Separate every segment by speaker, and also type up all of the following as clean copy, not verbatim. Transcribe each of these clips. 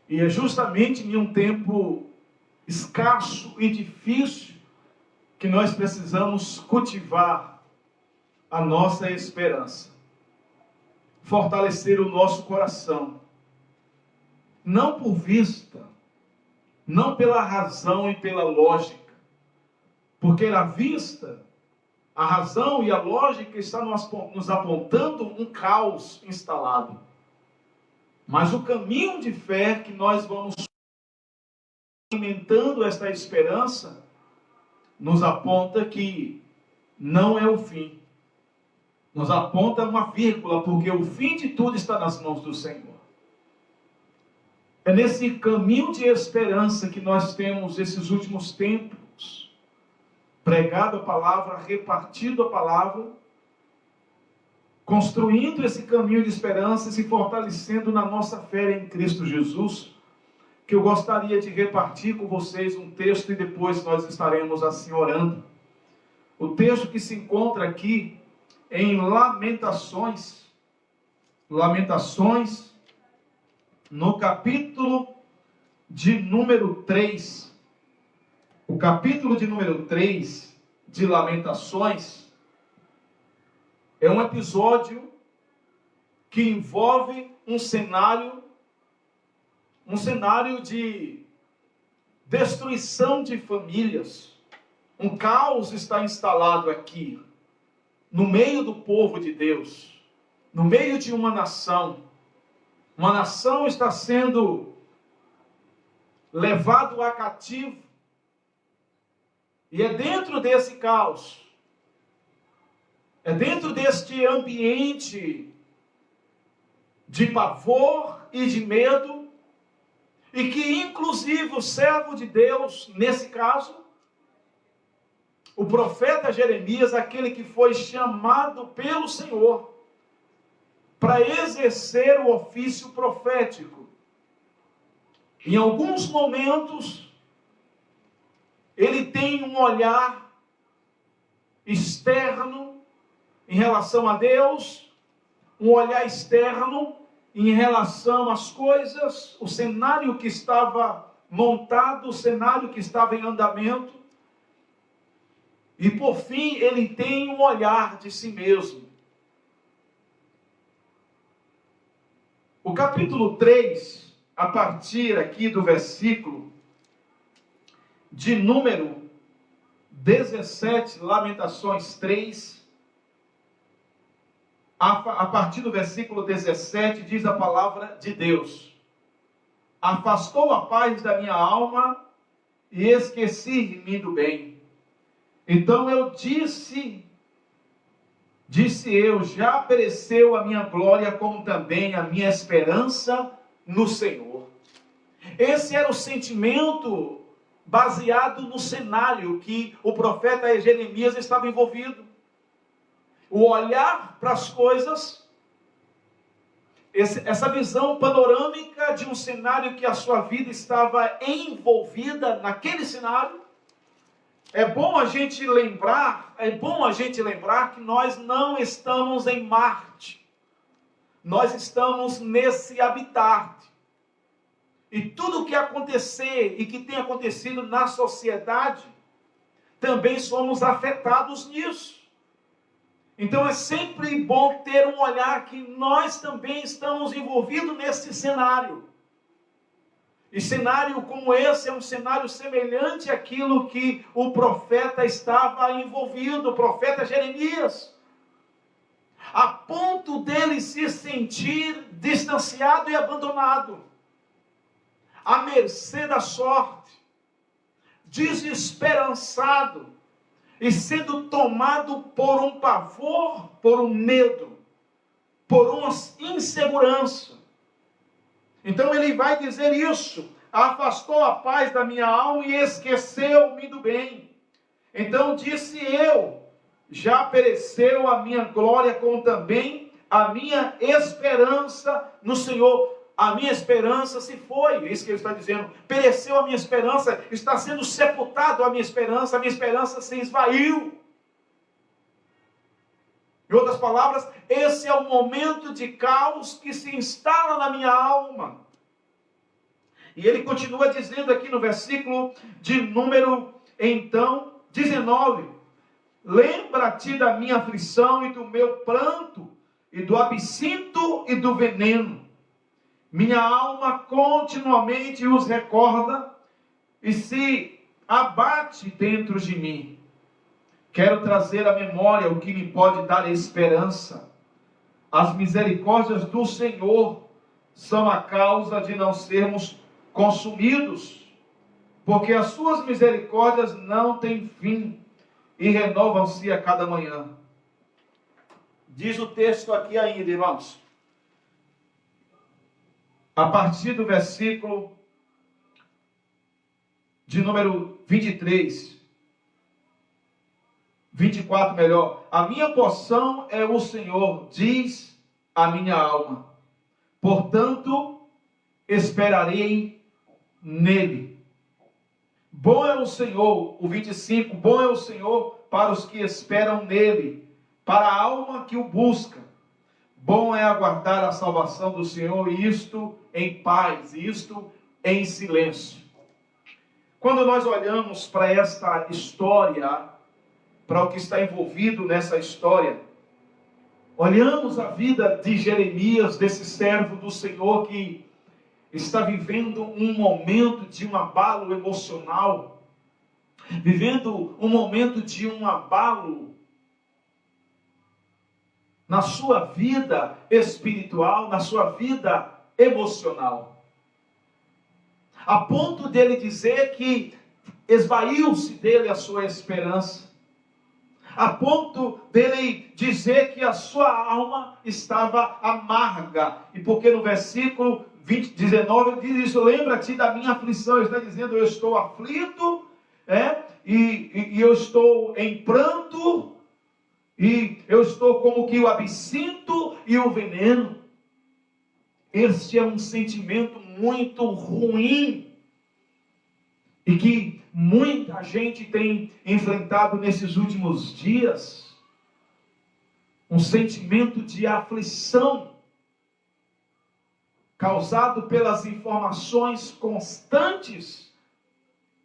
Speaker 1: E é justamente em um tempo escasso e difícil que nós precisamos cultivar a nossa esperança, fortalecer o nosso coração, não por vista, não pela razão e pela lógica, porque a vista, a razão e a lógica estão nos apontando um caos instalado. Mas o caminho de fé que nós vamos alimentando esta esperança, nos aponta que não é o fim. Nos aponta uma vírgula, porque o fim de tudo está nas mãos do Senhor. É nesse caminho de esperança que nós temos esses últimos tempos, pregado a palavra, repartido a palavra, construindo esse caminho de esperança e se fortalecendo na nossa fé em Cristo Jesus, que eu gostaria de repartir com vocês um texto e depois nós estaremos assim orando. O texto que se encontra aqui em Lamentações, no capítulo de número 3. O capítulo de número 3 de Lamentações é um episódio que envolve um cenário de destruição de famílias. Um caos está instalado aqui, no meio do povo de Deus, no meio de uma nação. Uma nação está sendo levado a cativo. E é dentro desse caos, é dentro deste ambiente de pavor e de medo, e que inclusive o servo de Deus, nesse caso, o profeta Jeremias, aquele que foi chamado pelo Senhor para exercer o ofício profético, em alguns momentos, ele tem um olhar externo em relação a Deus, um olhar externo em relação às coisas, o cenário que estava montado, o cenário que estava em andamento. E por fim, ele tem um olhar de si mesmo. O capítulo 3, a partir aqui do versículo de número 17, Lamentações 3, a partir do versículo 17, diz a palavra de Deus: afastou a paz da minha alma e esqueci-me do bem. Então eu disse eu, já pereceu a minha glória, como também a minha esperança no Senhor. Esse era o sentimento baseado no cenário que o profeta Jeremias estava envolvido. O olhar para as coisas, essa visão panorâmica de um cenário que a sua vida estava envolvida naquele cenário. É bom a gente lembrar que nós não estamos em Marte. Nós estamos nesse habitat. E tudo o que acontecer e que tem acontecido na sociedade, também somos afetados nisso. Então é sempre bom ter um olhar que nós também estamos envolvidos nesse cenário. E cenário como esse é um cenário semelhante àquilo que o profeta estava envolvido, o profeta Jeremias, a ponto dele se sentir distanciado e abandonado, à mercê da sorte, desesperançado e sendo tomado por um pavor, por um medo, por uma insegurança. Então ele vai dizer isso: afastou a paz da minha alma e esqueceu-me do bem. Então disse eu, já pereceu a minha glória, como também a minha esperança no Senhor. A minha esperança se foi, é isso que ele está dizendo. Pereceu a minha esperança, está sendo sepultado a minha esperança se esvaiu. Em outras palavras, esse é o momento de caos que se instala na minha alma. E ele continua dizendo aqui no versículo de número, então, 19. Lembra-te da minha aflição e do meu pranto, e do absinto e do veneno. Minha alma continuamente os recorda e se abate dentro de mim. Quero trazer à memória o que me pode dar esperança. As misericórdias do Senhor são a causa de não sermos consumidos, porque as suas misericórdias não têm fim e renovam-se a cada manhã. Diz o texto aqui ainda, irmãos, a partir do versículo de número 23, 24 melhor. A minha porção é o Senhor, diz a minha alma. Portanto, esperarei nele. Bom é o Senhor, o 25, bom é o Senhor para os que esperam nele, para a alma que o busca. Bom é aguardar a salvação do Senhor, e isto em paz, e isto em silêncio. Quando nós olhamos para esta história, para o que está envolvido nessa história, olhamos a vida de Jeremias, desse servo do Senhor que está vivendo um momento de um abalo emocional, vivendo um momento de um abalo na sua vida espiritual, na sua vida emocional, a ponto dele dizer que esvaiu-se dele a sua esperança, a ponto dele dizer que a sua alma estava amarga. E porque no versículo 19 ele diz isso: lembra-te da minha aflição. Ele está dizendo: eu estou aflito, e eu estou em pranto, e eu estou como que o absinto e o veneno. Este é um sentimento muito ruim, e que muita gente tem enfrentado nesses últimos dias. Um sentimento de aflição, causado pelas informações constantes.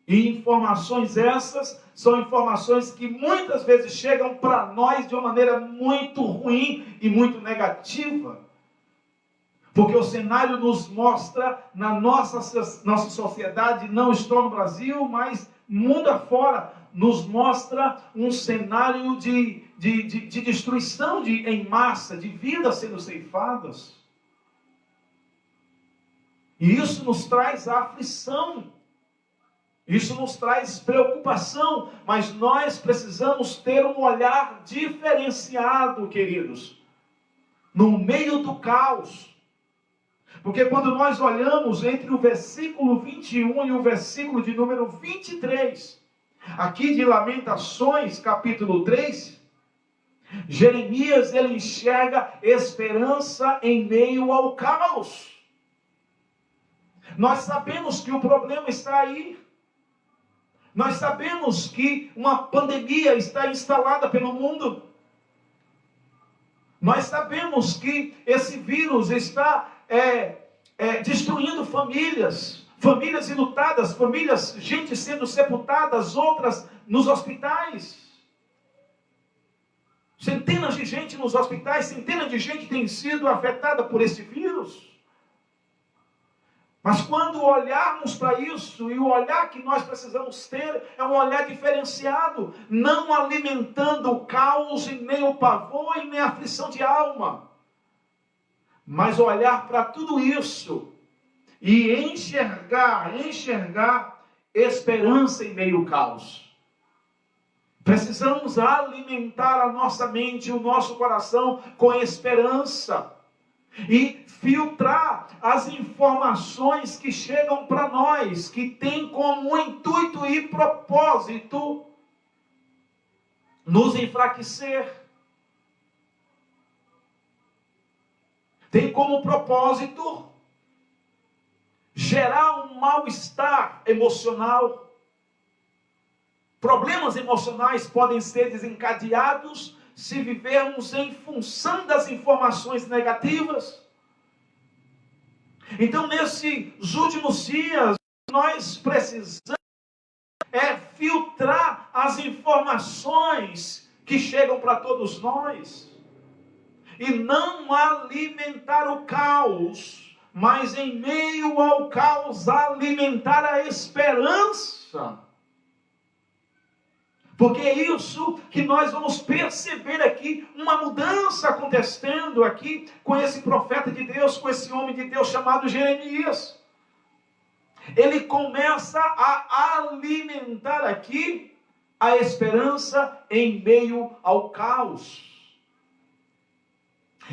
Speaker 1: E informações essas são informações que muitas vezes chegam para nós de uma maneira muito ruim e muito negativa. Porque o cenário nos mostra, na nossa sociedade, não estou no Brasil, mas mundo afora, nos mostra um cenário de destruição em massa, de vidas sendo ceifadas. E isso nos traz aflição, isso nos traz preocupação, mas nós precisamos ter um olhar diferenciado, queridos, no meio do caos. Porque quando nós olhamos entre o versículo 21 e o versículo de número 23, aqui de Lamentações, capítulo 3, Jeremias, ele enxerga esperança em meio ao caos. Nós sabemos que o problema está aí. Nós sabemos que uma pandemia está instalada pelo mundo. Nós sabemos que esse vírus está destruindo famílias enlutadas, gente sendo sepultadas, outras nos hospitais. Centenas de gente nos hospitais, centenas de gente tem sido afetada por esse vírus. Mas quando olharmos para isso, e o olhar que nós precisamos ter é um olhar diferenciado, não alimentando o caos e nem o pavor e nem a aflição de alma, mas olhar para tudo isso e enxergar esperança em meio ao caos. Precisamos alimentar a nossa mente, o nosso coração com esperança e filtrar as informações que chegam para nós, que tem como intuito e propósito nos enfraquecer. Tem como propósito gerar um mal-estar emocional. Problemas emocionais podem ser desencadeados se vivermos em função das informações negativas. Então, nesses últimos dias, nós precisamos filtrar as informações que chegam para todos nós e não alimentar o caos, mas em meio ao caos alimentar a esperança. Porque é isso que nós vamos perceber aqui, uma mudança acontecendo aqui com esse profeta de Deus, com esse homem de Deus chamado Jeremias. Ele começa a alimentar aqui a esperança em meio ao caos.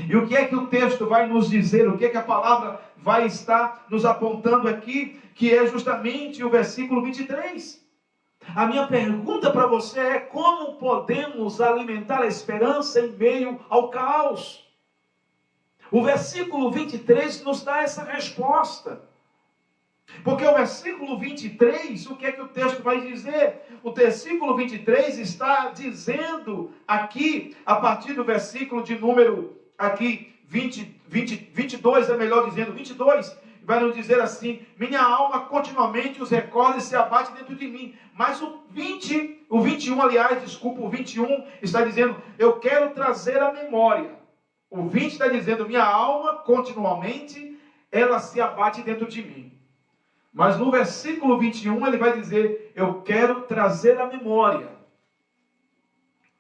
Speaker 1: E o que é que o texto vai nos dizer? O que é que a palavra vai estar nos apontando aqui? Que é justamente o versículo 23. A minha pergunta para você é: como podemos alimentar a esperança em meio ao caos? O versículo 23 nos dá essa resposta. Porque o versículo 23, o que é que o texto vai dizer? O versículo 23 está dizendo aqui, a partir do versículo de número aqui 22, é melhor dizendo, 22, vai nos dizer assim: minha alma continuamente os recorda e se abate dentro de mim. Mas o 21, aliás, desculpa, o 21 está dizendo: eu quero trazer a memória. O 20 está dizendo: minha alma continuamente, ela se abate dentro de mim. Mas no versículo 21 ele vai dizer: eu quero trazer à memória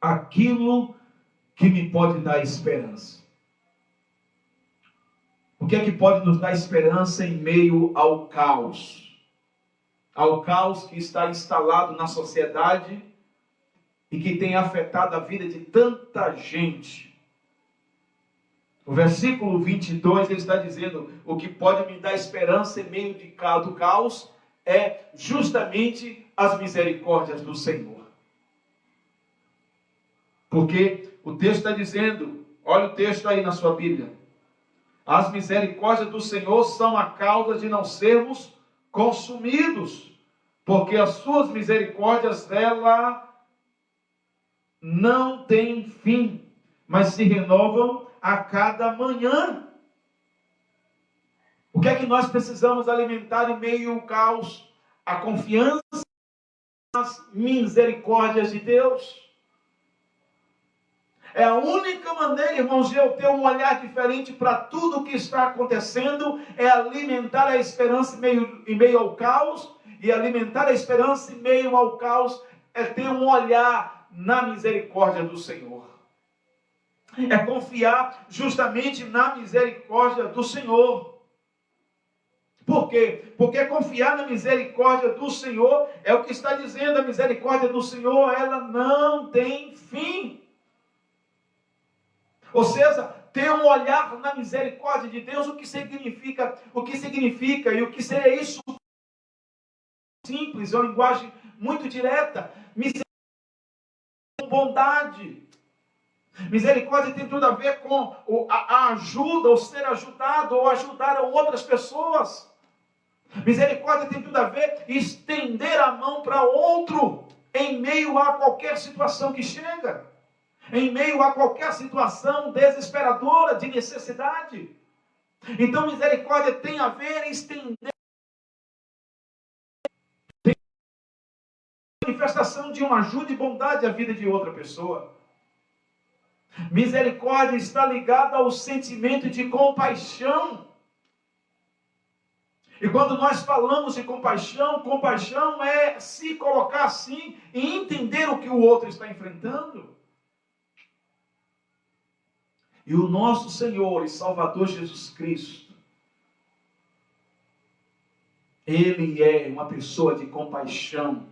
Speaker 1: aquilo que me pode dar esperança. O que é que pode nos dar esperança em meio ao caos? Ao caos que está instalado na sociedade e que tem afetado a vida de tanta gente. O versículo 22, ele está dizendo: o que pode me dar esperança em meio do caos é justamente as misericórdias do Senhor. Porque o texto está dizendo, olha o texto aí na sua Bíblia: as misericórdias do Senhor são a causa de não sermos consumidos, porque as suas misericórdias dela não têm fim, mas se renovam a cada manhã. O que é que nós precisamos alimentar em meio ao caos? A confiança nas misericórdias de Deus. É a única maneira, irmãos, de eu ter um olhar diferente para tudo o que está acontecendo, é alimentar a esperança em meio ao caos, e alimentar a esperança em meio ao caos é ter um olhar na misericórdia do Senhor. É confiar justamente na misericórdia do Senhor. Por quê? Porque confiar na misericórdia do Senhor é o que está dizendo: a misericórdia do Senhor, ela não tem fim. Ou seja, ter um olhar na misericórdia de Deus, o que significa e o que seria isso? Simples, é uma linguagem muito direta. Misericórdia com bondade. Misericórdia tem tudo a ver com a ajuda, ou ser ajudado, ou ajudar a outras pessoas. Misericórdia tem tudo a ver em estender a mão para outro, em meio a qualquer situação que chega. Em meio a qualquer situação desesperadora, de necessidade. Então, misericórdia tem a ver em estender a manifestação de uma ajuda e bondade à vida de outra pessoa. Misericórdia está ligada ao sentimento de compaixão. E quando nós falamos de compaixão, compaixão é se colocar assim e entender o que o outro está enfrentando. E o nosso Senhor e Salvador Jesus Cristo, Ele é uma pessoa de compaixão.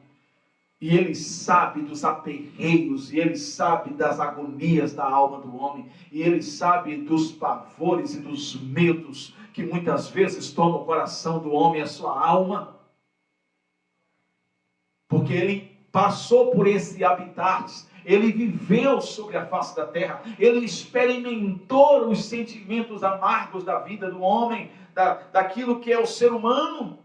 Speaker 1: E Ele sabe dos aperreios, e Ele sabe das agonias da alma do homem, e Ele sabe dos pavores e dos medos que muitas vezes tomam o coração do homem e a sua alma. Porque Ele passou por esse habitat, Ele viveu sobre a face da terra, Ele experimentou os sentimentos amargos da vida do homem, daquilo que é o ser humano.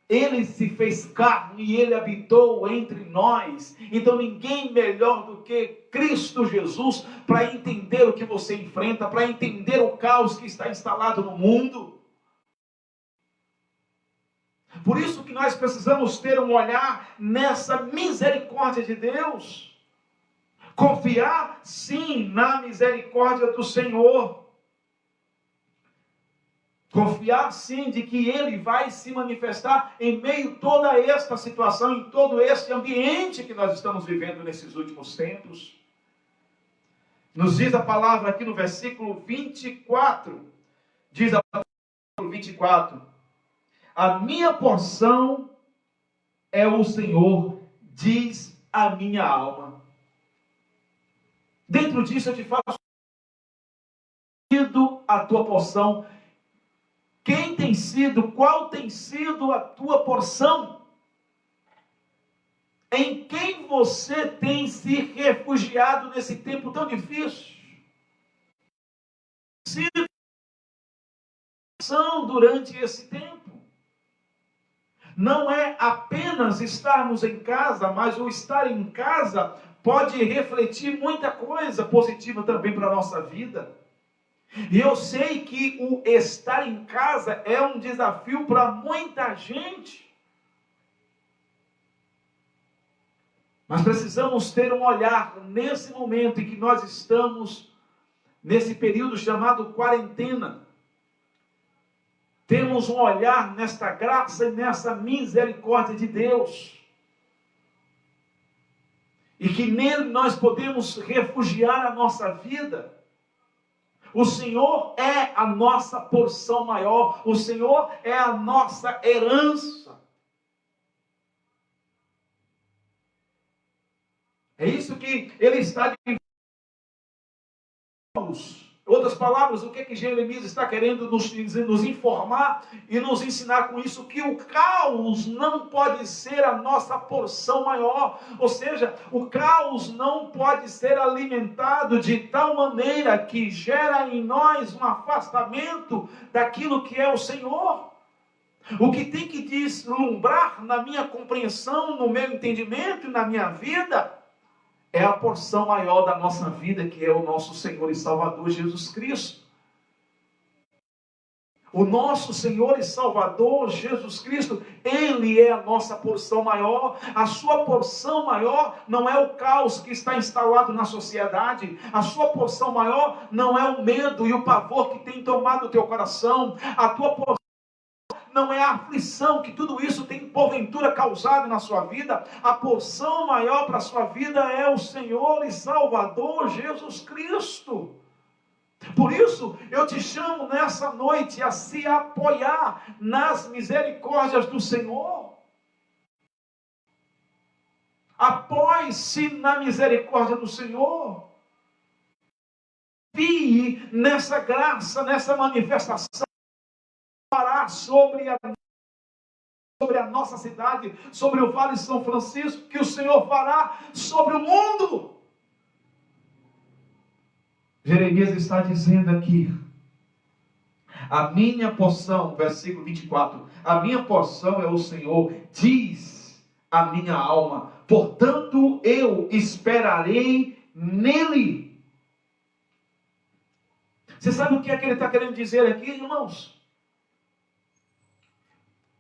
Speaker 1: Ele se fez carne e Ele habitou entre nós. Então ninguém melhor do que Cristo Jesus para entender o que você enfrenta, para entender o caos que está instalado no mundo. Por isso que nós precisamos ter um olhar nessa misericórdia de Deus. Confiar, sim, na misericórdia do Senhor. Confiar, sim, de que Ele vai se manifestar em meio a toda esta situação, em todo este ambiente que nós estamos vivendo nesses últimos tempos. Nos diz a palavra aqui no versículo 24. Diz a palavra no versículo 24. A minha porção é o Senhor, diz a minha alma. Dentro disso eu te falo a tua porção. Quem tem sido, qual tem sido a tua porção? Em quem você tem se refugiado nesse tempo tão difícil? Durante esse tempo. Não é apenas estarmos em casa, mas o estar em casa pode refletir muita coisa positiva também para a nossa vida. E eu sei que o estar em casa é um desafio para muita gente. Mas precisamos ter um olhar nesse momento em que nós estamos, nesse período chamado quarentena. Temos um olhar nesta graça e nessa misericórdia de Deus. E que nele nós podemos refugiar a nossa vida. O Senhor é a nossa porção maior. O Senhor é a nossa herança. É isso que ele está dizendo. Outras palavras, o que Jeremias está querendo nos informar e nos ensinar com isso? Que o caos não pode ser a nossa porção maior. Ou seja, o caos não pode ser alimentado de tal maneira que gera em nós um afastamento daquilo que é o Senhor. O que tem que deslumbrar na minha compreensão, no meu entendimento e na minha vida é a porção maior da nossa vida, que é o nosso Senhor e Salvador Jesus Cristo. O nosso Senhor e Salvador Jesus Cristo, Ele é a nossa porção maior. A sua porção maior não é o caos que está instalado na sociedade. A sua porção maior não é o medo e o pavor que tem tomado o teu coração. A tua porção não é a aflição que tudo isso tem porventura causado na sua vida. A porção maior para a sua vida é o Senhor e Salvador Jesus Cristo. Por isso eu te chamo nessa noite a se apoiar nas misericórdias do Senhor. Apoie-se na misericórdia do Senhor. Confie nessa graça, nessa manifestação. Fará sobre a nossa cidade, sobre o Vale de São Francisco, que o Senhor fará sobre o mundo. Jeremias está dizendo aqui, a minha porção, versículo 24, a minha porção é o Senhor, diz a minha alma, portanto eu esperarei nele. Você sabe o que é que ele está querendo dizer aqui, irmãos?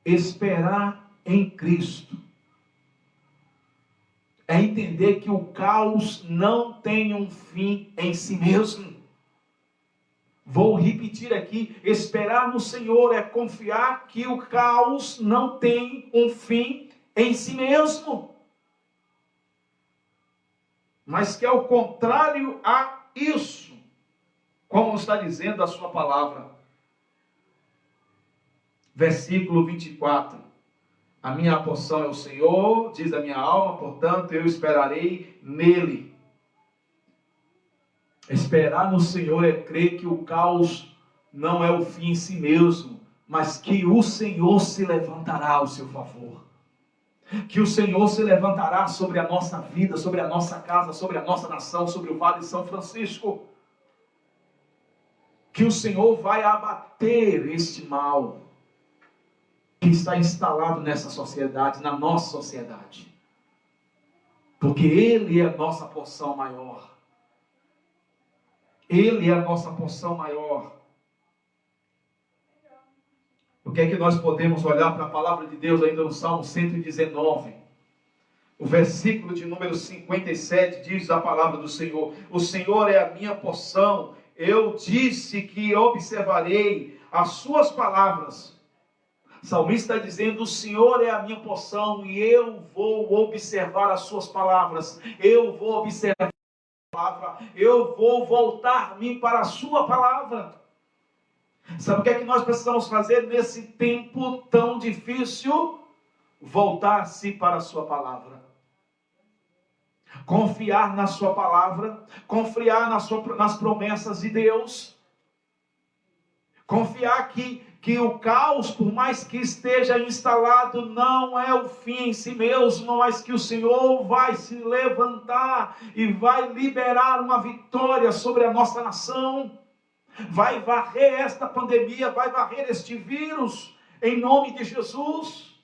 Speaker 1: Esperar em Cristo é entender que o caos não tem um fim em si mesmo. Vou repetir aqui, esperar no Senhor é confiar que o caos não tem um fim em si mesmo, mas que é o contrário a isso, como está dizendo a sua palavra. Versículo 24. A minha porção é o Senhor, diz a minha alma, portanto eu esperarei nele. Esperar no Senhor é crer que o caos não é o fim em si mesmo, mas que o Senhor se levantará ao seu favor. Que o Senhor se levantará sobre a nossa vida, sobre a nossa casa, sobre a nossa nação, sobre o Vale de São Francisco. Que o Senhor vai abater este mal que está instalado nessa sociedade, na nossa sociedade. Porque Ele é a nossa porção maior. Ele é a nossa porção maior. Porque é que nós podemos olhar para a palavra de Deus ainda no Salmo 119. O versículo de número 57 diz a palavra do Senhor: o Senhor é a minha porção, eu disse que observarei as suas palavras. O salmista está dizendo: o Senhor é a minha porção e eu vou observar as suas palavras, eu vou observar a palavra, eu vou voltar-me para a sua palavra. Sabe o que é que nós precisamos fazer nesse tempo tão difícil? Voltar-se para a sua palavra. Confiar na sua palavra, confiar nas promessas de Deus, confiar que o caos, por mais que esteja instalado, não é o fim em si mesmo, mas que o Senhor vai se levantar e vai liberar uma vitória sobre a nossa nação, vai varrer esta pandemia, vai varrer este vírus, em nome de Jesus.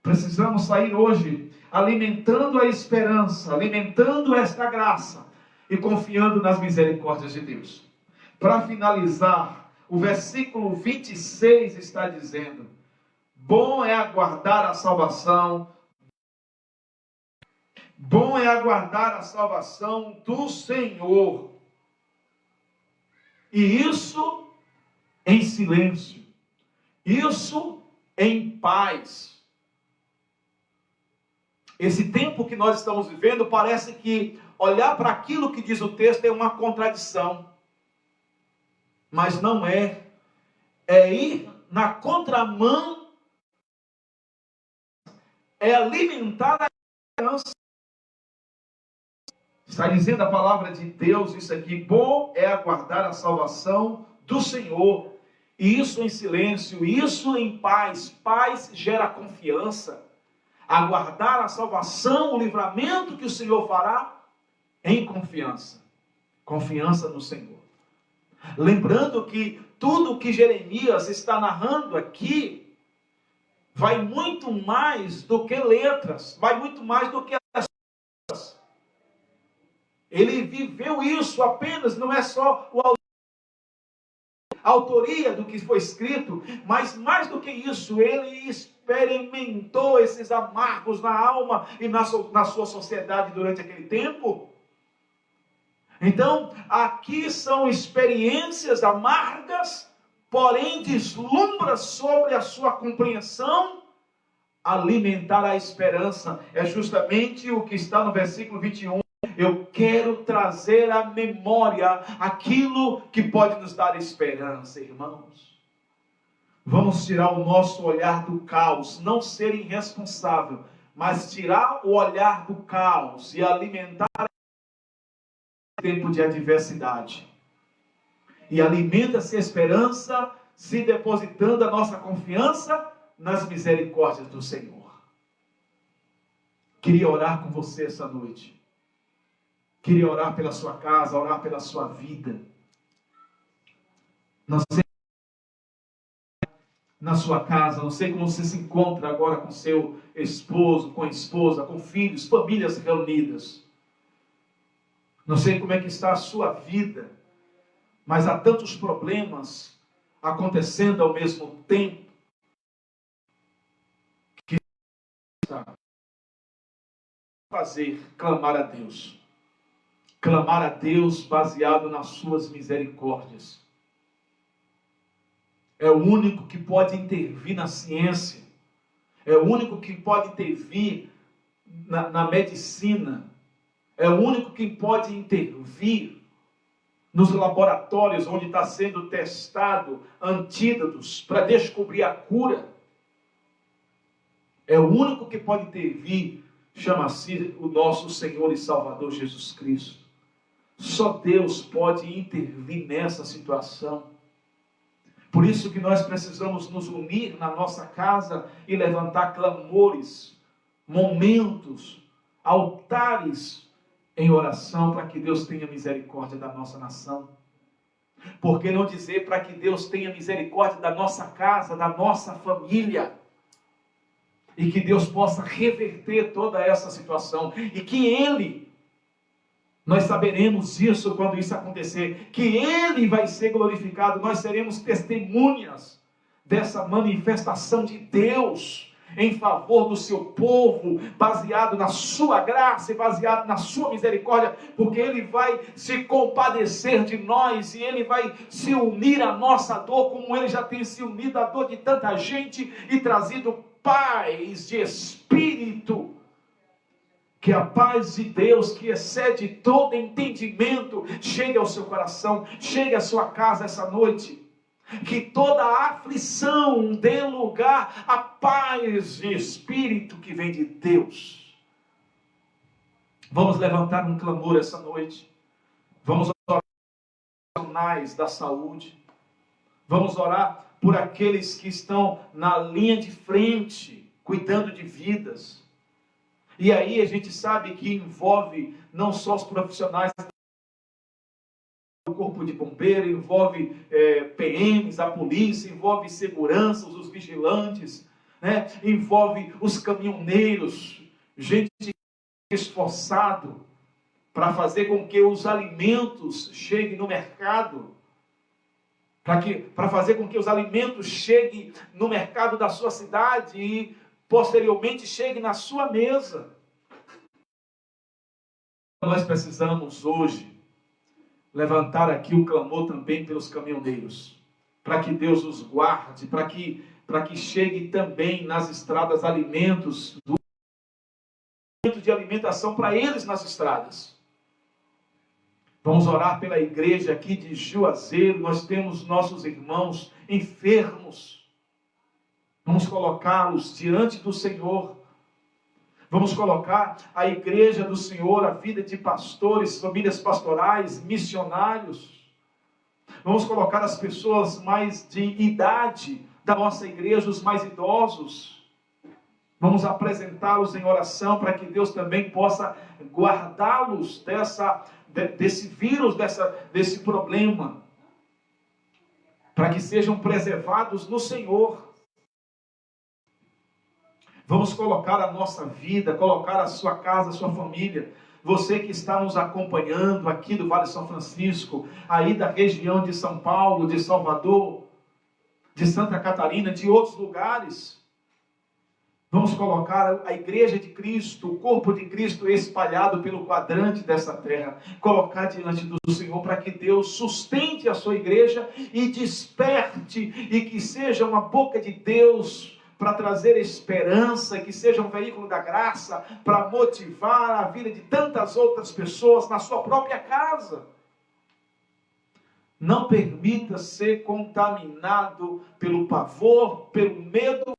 Speaker 1: Precisamos sair hoje alimentando a esperança, alimentando esta graça e confiando nas misericórdias de Deus. Para finalizar, o versículo 26 está dizendo: bom é aguardar a salvação, bom é aguardar a salvação do Senhor, e isso em silêncio, isso em paz. Esse tempo que nós estamos vivendo, parece que olhar para aquilo que diz o texto é uma contradição. Mas não é. É ir na contramão, é alimentar a esperança. Está dizendo a palavra de Deus isso aqui: bom é aguardar a salvação do Senhor. E isso em silêncio, isso em paz. Paz gera confiança. Aguardar a salvação, o livramento que o Senhor fará em confiança. Confiança no Senhor. Lembrando que tudo que Jeremias está narrando aqui vai muito mais do que letras, vai muito mais do que as letras. Ele viveu isso apenas, não é só a autoria do que foi escrito, mas mais do que isso, ele experimentou esses amargos na alma e na sua sociedade durante aquele tempo. Então, aqui são experiências amargas, porém deslumbra sobre a sua compreensão, alimentar a esperança. É justamente o que está no versículo 21. Eu quero trazer à memória aquilo que pode nos dar esperança, irmãos. Vamos tirar o nosso olhar do caos, não ser irresponsável, mas tirar o olhar do caos e alimentar tempo de adversidade. E alimenta-se a esperança, se depositando a nossa confiança nas misericórdias do Senhor. Queria orar com você essa noite. Queria orar pela sua casa, orar pela sua vida. Não sei na sua casa, não sei como você se encontra agora com seu esposo, com a esposa, com filhos, famílias reunidas. Não sei como é que está a sua vida, mas há tantos problemas acontecendo ao mesmo tempo que está fazer clamar a Deus. Clamar a Deus baseado nas suas misericórdias. É o único que pode intervir na ciência. É o único que pode intervir na medicina. É o único que pode intervir nos laboratórios onde está sendo testado antídotos para descobrir a cura. É o único que pode intervir, chama-se o nosso Senhor e Salvador Jesus Cristo. Só Deus pode intervir nessa situação. Por isso que nós precisamos nos unir na nossa casa e levantar clamores, momentos, altares em oração para que Deus tenha misericórdia da nossa nação. Por que não dizer para que Deus tenha misericórdia da nossa casa, da nossa família? E que Deus possa reverter toda essa situação. E que Ele Nós saberemos disso quando isso acontecer, que Ele vai ser glorificado, nós seremos testemunhas dessa manifestação de Deus em favor do seu povo, baseado na sua graça e baseado na sua misericórdia, porque Ele vai se compadecer de nós e Ele vai se unir à nossa dor, como Ele já tem se unido à dor de tanta gente e trazido paz de espírito. Que a paz de Deus, que excede todo entendimento, chegue ao seu coração, chegue à sua casa essa noite. Que toda aflição dê lugar à paz de espírito que vem de Deus. Vamos levantar um clamor essa noite. Vamos orar por profissionais da saúde. Vamos orar por aqueles que estão na linha de frente, cuidando de vidas. E aí a gente sabe que envolve não só os profissionais do corpo de bombeiro, envolve PMs, a polícia, envolve seguranças, os vigilantes, né? Envolve os caminhoneiros, gente esforçado para fazer com que os alimentos cheguem no mercado, para fazer com que os alimentos cheguem no mercado da sua cidade e posteriormente chegue na sua mesa. Nós precisamos hoje levantar aqui o clamor também pelos caminhoneiros, para que Deus os guarde, para que chegue também nas estradas alimentos, de alimentação para eles nas estradas. Vamos orar pela igreja aqui de Juazeiro. Nós temos nossos irmãos enfermos. Vamos colocá-los diante do Senhor. Vamos colocar a igreja do Senhor, a vida de pastores, famílias pastorais, missionários. Vamos colocar as pessoas mais de idade da nossa igreja, os mais idosos. Vamos apresentá-los em oração para que Deus também possa guardá-los desse vírus, desse problema. Para que sejam preservados no Senhor. Vamos colocar a nossa vida, colocar a sua casa, a sua família. Você que está nos acompanhando aqui do Vale São Francisco, aí da região de São Paulo, de Salvador, de Santa Catarina, de outros lugares. Vamos colocar a igreja de Cristo, o corpo de Cristo espalhado pelo quadrante dessa terra. Colocar diante do Senhor para que Deus sustente a sua igreja e desperte e que seja uma boca de Deus para trazer esperança, que seja um veículo da graça, para motivar a vida de tantas outras pessoas na sua própria casa. Não permita ser contaminado pelo pavor, pelo medo.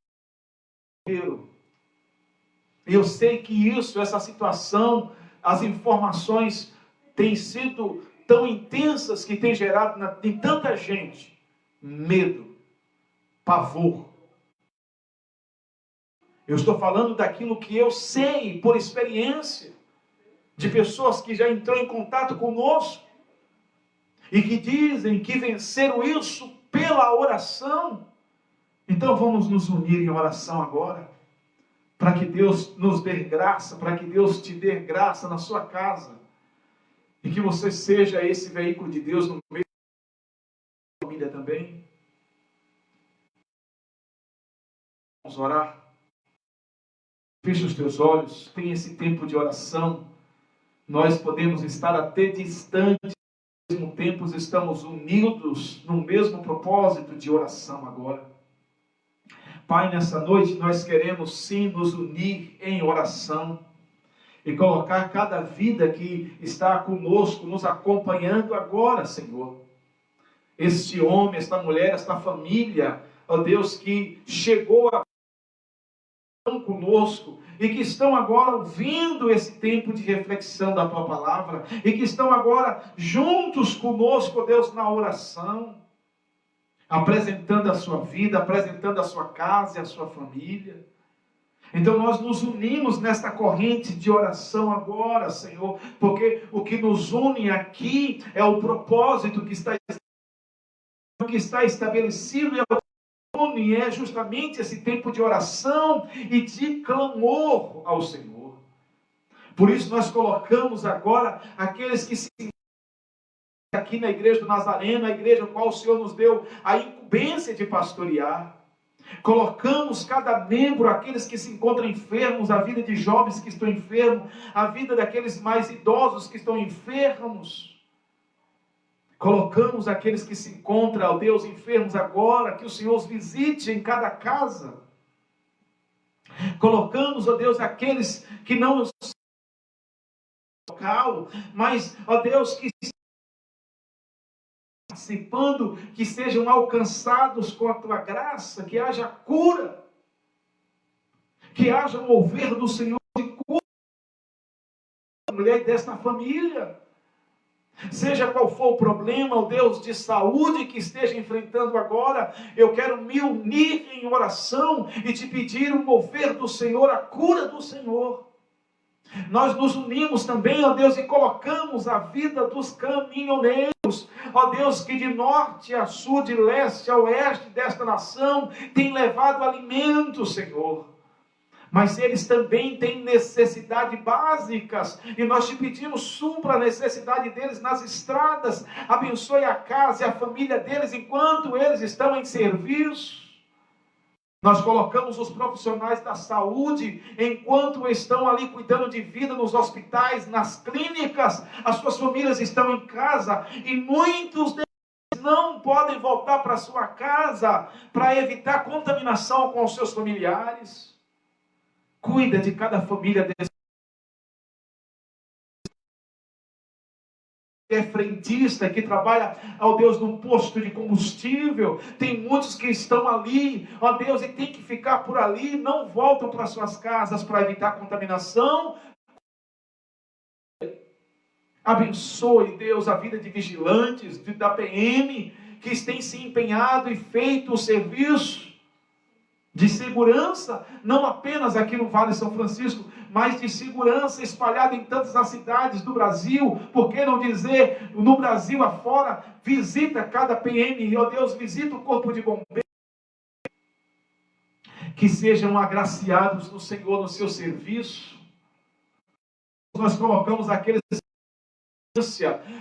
Speaker 1: Eu sei que essa situação, as informações têm sido tão intensas que têm gerado em tanta gente medo, pavor. Eu estou falando daquilo que eu sei por experiência, de pessoas que já entrou em contato conosco e que dizem que venceram isso pela oração. Então vamos nos unir em oração agora, para que Deus nos dê graça, para que Deus te dê graça na sua casa, e que você seja esse veículo de Deus no meio da família também. Vamos orar. Feche os teus olhos, tem esse tempo de oração. Nós podemos estar até distantes, ao mesmo tempo estamos unidos no mesmo propósito de oração agora. Pai, nessa noite nós queremos sim nos unir em oração e colocar cada vida que está conosco, nos acompanhando agora, Senhor. Este homem, esta mulher, esta família, ó Deus, que chegou conosco e que estão agora ouvindo esse tempo de reflexão da Tua Palavra e que estão agora juntos conosco, Deus, na oração, apresentando a sua vida, apresentando a sua casa e a sua família. Então nós nos unimos nesta corrente de oração agora, Senhor, porque o que nos une aqui é o propósito que está estabelecido e é justamente esse tempo de oração e de clamor ao Senhor. Por isso nós colocamos agora aqueles que se aqui na igreja do Nazareno, a igreja a qual o Senhor nos deu a incumbência de pastorear. Colocamos cada membro, aqueles que se encontram enfermos, a vida de jovens que estão enfermos, a vida daqueles mais idosos que estão enfermos. Colocamos aqueles que se encontram, ó Deus, enfermos agora, que o Senhor os visite em cada casa. Colocamos, ó Deus, aqueles que não local, mas, ó Deus, que participando, que sejam alcançados com a tua graça, que haja cura, que haja um mover do Senhor de cura da mulher desta família. Seja qual for o problema, ó Deus, de saúde que esteja enfrentando agora, eu quero me unir em oração e te pedir o mover do Senhor, a cura do Senhor. Nós nos unimos também, ó Deus, e colocamos a vida dos caminhoneiros, ó Deus, que de norte a sul, de leste a oeste desta nação, tem levado alimento, Senhor. Mas eles também têm necessidades básicas, e nós te pedimos, supra a necessidade deles nas estradas, abençoe a casa e a família deles, enquanto eles estão em serviço. Nós colocamos os profissionais da saúde, enquanto estão ali cuidando de vida nos hospitais, nas clínicas, as suas famílias estão em casa, e muitos deles não podem voltar para sua casa, para evitar contaminação com os seus familiares. Cuida de cada família desse. É frentista, que trabalha, ó Deus, num posto de combustível. Tem muitos que estão ali, ó Deus, e tem que ficar por ali, não voltam para suas casas para evitar contaminação. Abençoe, Deus, a vida de vigilantes, da PM, que têm se empenhado e feito o serviço de segurança, não apenas aqui no Vale São Francisco, mas de segurança espalhada em tantas as cidades do Brasil. Por que não dizer no Brasil afora? Visita cada PM, ó Deus, visita o corpo de bombeiros, que sejam agraciados no Senhor, no seu serviço. Nós colocamos aqueles,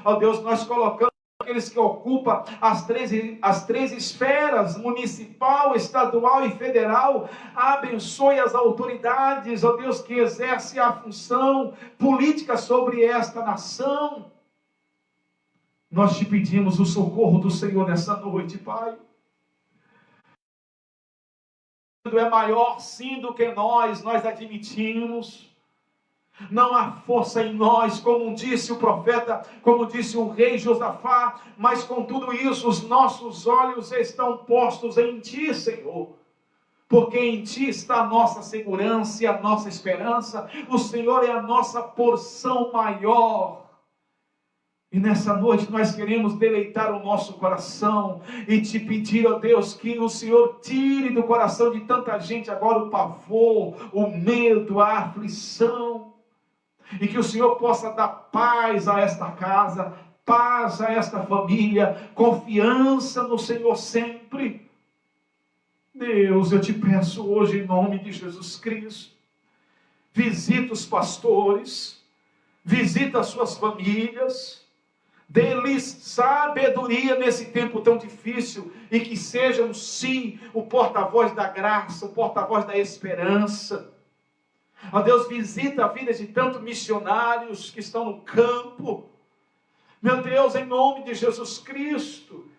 Speaker 1: ó Deus, nós colocamos aqueles que ocupam as três esferas, municipal, estadual e federal. Abençoe as autoridades, ó Deus, que exercem a função política sobre esta nação. Nós te pedimos o socorro do Senhor nessa noite, Pai. É maior sim do que nós admitimos. Não há força em nós, como disse o profeta, como disse o rei Josafá, mas com tudo isso, os nossos olhos estão postos em Ti, Senhor. Porque em Ti está a nossa segurança e a nossa esperança. O Senhor é a nossa porção maior. E nessa noite nós queremos deleitar o nosso coração e te pedir, ó Deus, que o Senhor tire do coração de tanta gente agora o pavor, o medo, a aflição. E que o Senhor possa dar paz a esta casa, paz a esta família, confiança no Senhor sempre. Deus, eu te peço hoje em nome de Jesus Cristo, visita os pastores, visita as suas famílias, dê-lhes sabedoria nesse tempo tão difícil, e que sejam sim o porta-voz da graça, o porta-voz da esperança. Ó Deus, visita a vida de tantos missionários que estão no campo. Meu Deus, em nome de Jesus Cristo,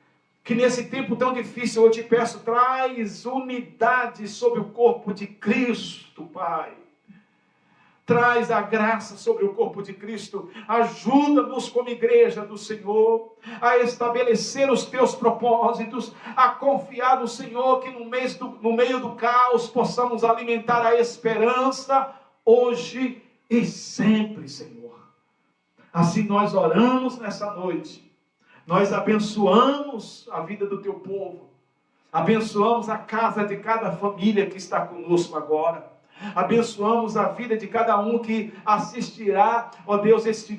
Speaker 1: que nesse tempo tão difícil eu te peço, traz unidade sobre o corpo de Cristo, Pai. Traz a graça sobre o corpo de Cristo. Ajuda-nos como igreja do Senhor a estabelecer os teus propósitos, a confiar no Senhor, que no meio do caos possamos alimentar a esperança hoje e sempre, Senhor. Assim nós oramos nessa noite. Nós abençoamos a vida do teu povo. Abençoamos a casa de cada família que está conosco agora. Abençoamos a vida de cada um que assistirá, ó Deus, este